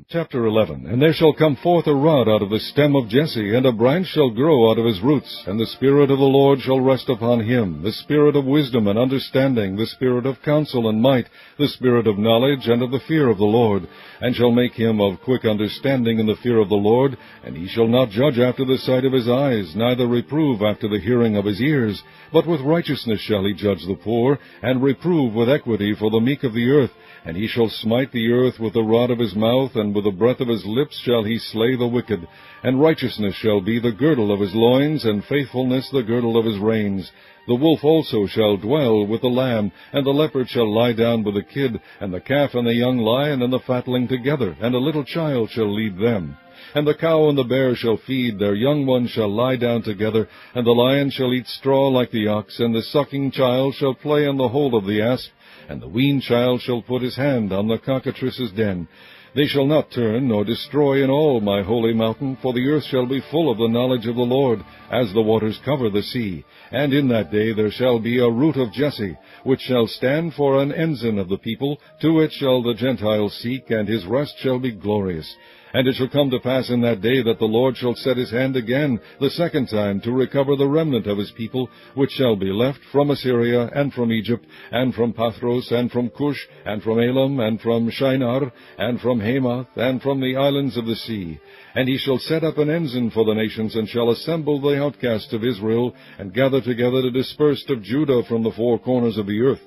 Chapter 11. And there shall come forth a rod out of the stem of Jesse, and a branch shall grow out of his roots. And the Spirit of the Lord shall rest upon him, the Spirit of wisdom and understanding, the Spirit of counsel and might, the Spirit of knowledge and of the fear of the Lord. And shall make him of quick understanding in the fear of the Lord. And he shall not judge after the sight of his eyes, neither reprove after the hearing of his ears. But with righteousness shall he judge the poor, and reprove with equity for the meek of the earth. And he shall smite the earth with the rod of his mouth, and with the breath of his lips shall he slay the wicked. And righteousness shall be the girdle of his loins, and faithfulness the girdle of his reins. The wolf also shall dwell with the lamb, and the leopard shall lie down with the kid, and the calf and the young lion and the fatling together, and a little child shall lead them. And the cow and the bear shall feed, their young ones shall lie down together, and the lion shall eat straw like the ox, and the sucking child shall play on the hole of the asp, and the weaned child shall put his hand on the cockatrice's den. They shall not turn nor destroy in all my holy mountain, for the earth shall be full of the knowledge of the Lord, as the waters cover the sea. And in that day there shall be a root of Jesse, which shall stand for an ensign of the people. To it shall the Gentiles seek, and his rest shall be glorious. And it shall come to pass in that day that the Lord shall set his hand again the second time to recover the remnant of his people, which shall be left from Assyria, and from Egypt, and from Pathros, and from Cush, and from Elam, and from Shinar, and from Hamath, and from the islands of the sea. And he shall set up an ensign for the nations, and shall assemble the outcasts of Israel, and gather together the dispersed of Judah from the four corners of the earth.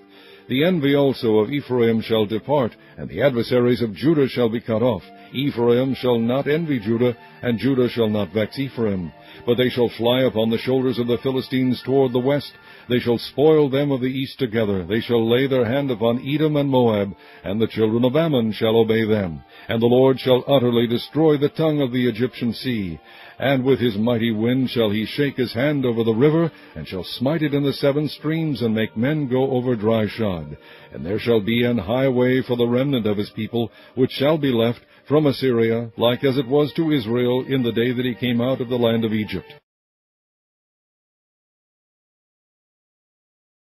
The envy also of Ephraim shall depart, and the adversaries of Judah shall be cut off. Ephraim shall not envy Judah, and Judah shall not vex Ephraim. But they shall fly upon the shoulders of the Philistines toward the west. They shall spoil them of the east together. They shall lay their hand upon Edom and Moab, and the children of Ammon shall obey them. And the Lord shall utterly destroy the tongue of the Egyptian sea. And with his mighty wind shall he shake his hand over the river, and shall smite it in the seven streams, and make men go over dry shod. And there shall be an highway for the remnant of his people, which shall be left from Assyria, like as it was to Israel in the day that he came out of the land of Egypt.